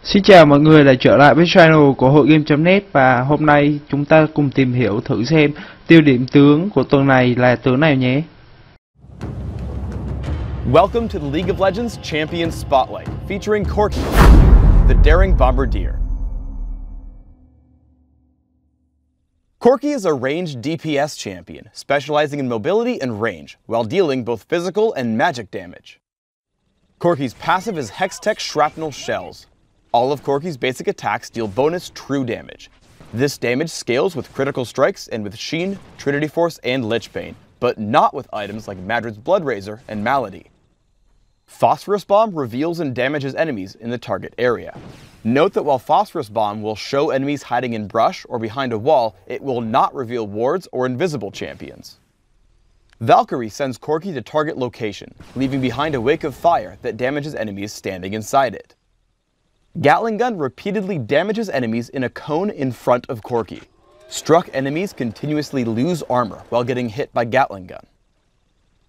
Xin chào mọi người đã trở lại với channel của hội game.net và hôm nay chúng ta cùng tìm hiểu thử xem tiêu điểm tướng của tuần này là tướng nào nhé. Welcome to the League of Legends Champion Spotlight, featuring Corki, the daring bombardier. Corki is a ranged DPS champion, specializing in mobility and range, while dealing both physical and magic damage. Corki's passive is Hextech Shrapnel Shells. All of Corki's basic attacks deal bonus true damage. This damage scales with critical strikes and with Sheen, Trinity Force, and Lich Bane, but not with items like Madrid's Blood Razor and Malady. Phosphorus Bomb reveals and damages enemies in the target area. Note that while Phosphorus Bomb will show enemies hiding in brush or behind a wall, it will not reveal wards or invisible champions. Valkyrie sends Corki to target location, leaving behind a wake of fire that damages enemies standing inside it. Gatling Gun repeatedly damages enemies in a cone in front of Corki. Struck enemies continuously lose armor while getting hit by Gatling Gun.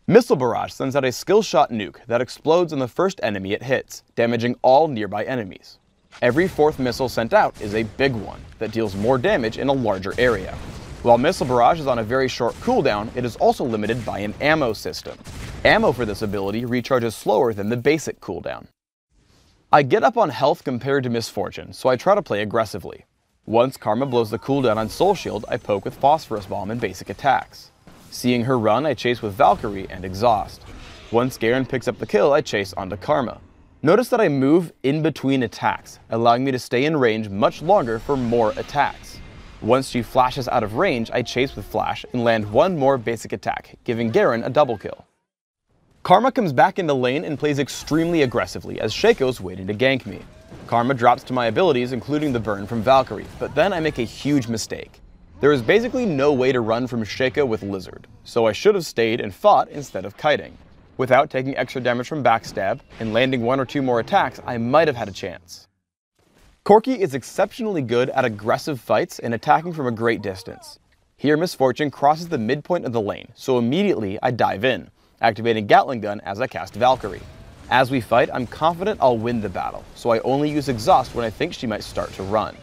Missile Barrage sends out a skill shot nuke that explodes on the first enemy it hits, damaging all nearby enemies. Every fourth missile sent out is a big one that deals more damage in a larger area. While Missile Barrage is on a very short cooldown, it is also limited by an ammo system. Ammo for this ability recharges slower than the basic cooldown. I get up on health compared to Misfortune, so I try to play aggressively. Once Karma blows the cooldown on Soul Shield, I poke with Phosphorus Bomb and basic attacks. Seeing her run, I chase with Valkyrie and Exhaust. Once Garen picks up the kill, I chase onto Karma. Notice that I move in between attacks, allowing me to stay in range much longer for more attacks. Once she flashes out of range, I chase with Flash and land one more basic attack, giving Garen a double kill. Karma comes back into lane and plays extremely aggressively as Shaco's waiting to gank me. Karma drops to my abilities, including the burn from Valkyrie, but then I make a huge mistake. There is basically no way to run from Shaco with Lizard, so I should have stayed and fought instead of kiting. Without taking extra damage from backstab and landing one or two more attacks, I might have had a chance. Corki is exceptionally good at aggressive fights and attacking from a great distance. Here Misfortune crosses the midpoint of the lane, so immediately I dive in, activating Gatling Gun as I cast Valkyrie. As we fight, I'm confident I'll win the battle, so I only use Exhaust when I think she might start to run.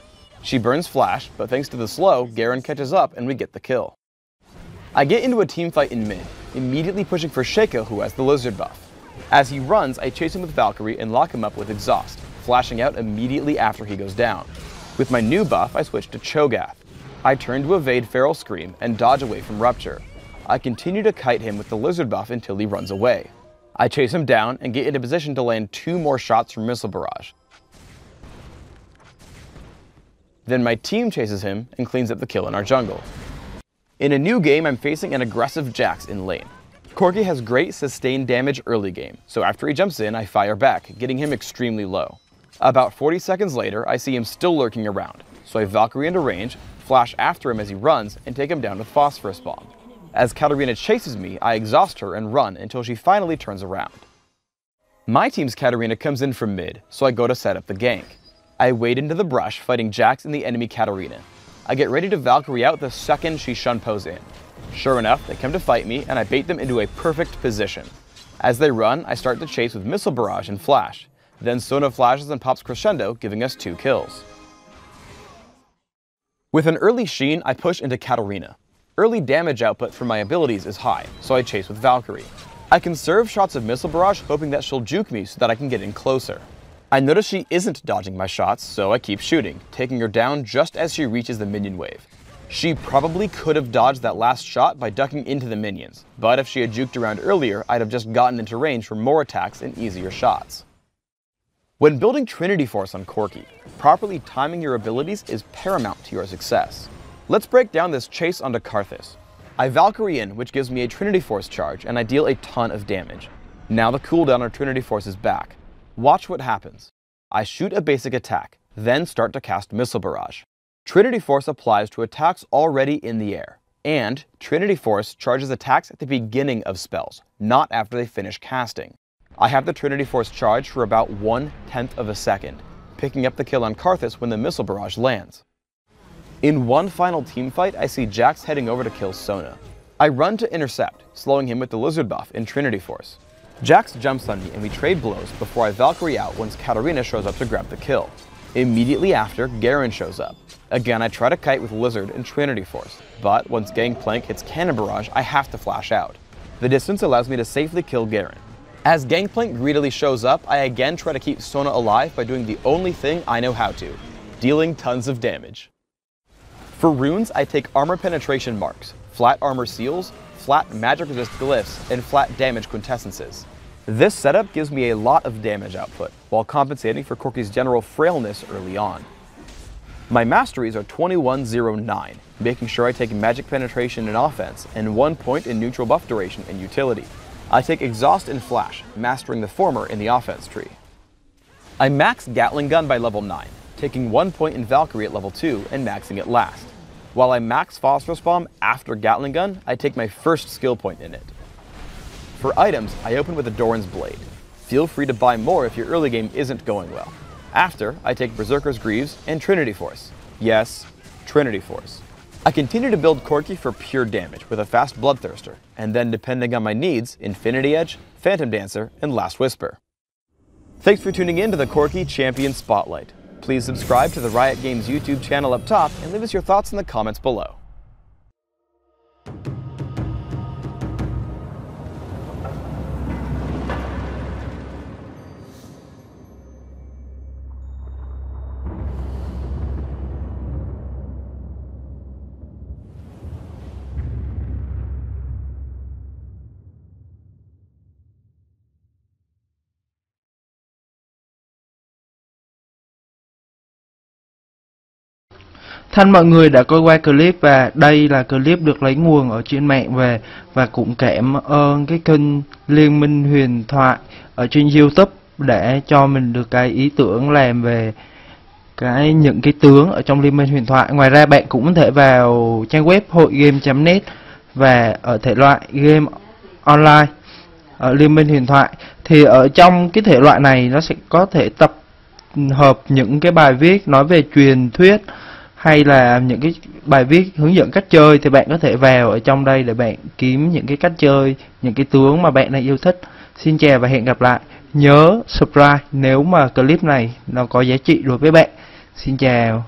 She burns Flash, but thanks to the slow, Garen catches up and we get the kill. I get into a teamfight in mid, immediately pushing for Shaco, who has the Lizard buff. As he runs, I chase him with Valkyrie and lock him up with Exhaust, flashing out immediately after he goes down. With my new buff, I switch to Cho'Gath. I turn to evade Feral Scream and dodge away from Rupture. I continue to kite him with the Lizard buff until he runs away. I chase him down and get into position to land two more shots from Missile Barrage. Then my team chases him and cleans up the kill in our jungle. In a new game, I'm facing an aggressive Jax in lane. Corki has great sustained damage early game, so after he jumps in, I fire back, getting him extremely low. About 40 seconds later, I see him still lurking around, so I Valkyrie into range, flash after him as he runs, and take him down with Phosphorus Bomb. As Katarina chases me, I exhaust her and run until she finally turns around. My team's Katarina comes in from mid, so I go to set up the gank. I wade into the brush, fighting Jax and the enemy Katarina. I get ready to Valkyrie out the second she Shunpo's in. Sure enough, they come to fight me, and I bait them into a perfect position. As they run, I start to chase with Missile Barrage and Flash. Then Sona flashes and pops Crescendo, giving us 2 kills. With an early Sheen, I push into Katarina. Early damage output from my abilities is high, so I chase with Valkyrie. I conserve shots of Missile Barrage, hoping that she'll juke me so that I can get in closer. I notice she isn't dodging my shots, so I keep shooting, taking her down just as she reaches the minion wave. She probably could have dodged that last shot by ducking into the minions, but if she had juked around earlier, I'd have just gotten into range for more attacks and easier shots. When building Trinity Force on Corki, properly timing your abilities is paramount to your success. Let's break down this chase onto Karthus. I Valkyrie in, which gives me a Trinity Force charge, and I deal a ton of damage. Now the cooldown on Trinity Force is back. Watch what happens. I shoot a basic attack, then start to cast Missile Barrage. Trinity Force applies to attacks already in the air, and Trinity Force charges attacks at the beginning of spells, not after they finish casting. I have the Trinity Force charge for about 1/10 of a second, picking up the kill on Karthus when the Missile Barrage lands. In one final teamfight, I see Jax heading over to kill Sona. I run to intercept, slowing him with the Lizard buff in Trinity Force. Jax jumps on me and we trade blows before I Valkyrie out once Katarina shows up to grab the kill. Immediately after, Garen shows up. Again, I try to kite with Lizard and Trinity Force, but once Gangplank hits Cannon Barrage, I have to flash out. The distance allows me to safely kill Garen. As Gangplank greedily shows up, I again try to keep Sona alive by doing the only thing I know how to, dealing tons of damage. For runes, I take armor penetration marks, flat armor seals, flat magic resist glyphs, and flat damage quintessences. This setup gives me a lot of damage output, while compensating for Corki's general frailness early on. My masteries are 2109, making sure I take magic penetration in offense, and 1 point in neutral buff duration in utility. I take exhaust and flash, mastering the former in the offense tree. I max Gatling Gun by level 9, taking 1 point in Valkyrie at level 2 and maxing it last. While I max Phosphorus Bomb after Gatling Gun, I take my first skill point in it. For items, I open with a Doran's Blade. Feel free to buy more if your early game isn't going well. After, I take Berserker's Greaves and Trinity Force. Yes, Trinity Force. I continue to build Corki for pure damage with a fast Bloodthirster, and then depending on my needs, Infinity Edge, Phantom Dancer, and Last Whisper. Thanks for tuning in to the Corki Champion Spotlight. Please subscribe to the Riot Games YouTube channel up top and leave us your thoughts in the comments below. Thân mọi người đã coi qua clip và đây là clip được lấy nguồn ở trên mạng về, và cũng cảm ơn cái kênh Liên minh huyền thoại ở trên YouTube để cho mình được cái ý tưởng làm về những cái tướng ở trong Liên minh huyền thoại. Ngoài ra bạn cũng có thể vào trang web hội game.net và ở thể loại game online ở Liên minh huyền thoại, thì ở trong cái thể loại này nó sẽ có thể tập hợp những cái bài viết nói về truyền thuyết hay là những cái bài viết hướng dẫn cách chơi, thì bạn có thể vào ở trong đây để bạn kiếm những cái cách chơi, những cái tướng mà bạn đang yêu thích. Xin chào và hẹn gặp lại. Nhớ subscribe nếu mà clip này nó có giá trị đối với bạn. Xin chào.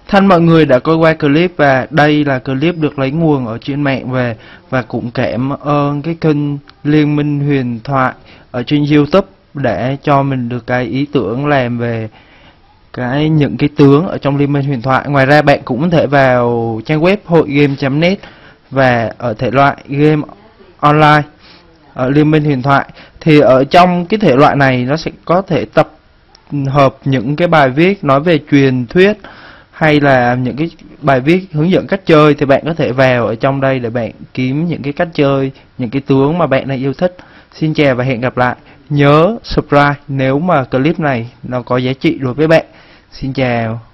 Thân mọi người đã coi qua clip và đây là clip được lấy nguồn ở trên mạng về, và cũng cảm ơn cái kênh Liên minh huyền thoại ở trên YouTube để cho mình được cái ý tưởng làm về những cái tướng ở trong Liên minh huyền thoại. Ngoài ra bạn cũng có thể vào trang web hội game.net và ở thể loại game online ở Liên minh huyền thoại, thì ở trong cái thể loại này nó sẽ có thể tập hợp những cái bài viết nói về truyền thuyết hay là những cái bài viết hướng dẫn cách chơi, thì bạn có thể vào ở trong đây để bạn kiếm những cái cách chơi, những cái tướng mà bạn đang yêu thích. Xin chào và hẹn gặp lại. nhớ subscribe nếu mà clip này nó có giá trị đối với bạn. Xin chào.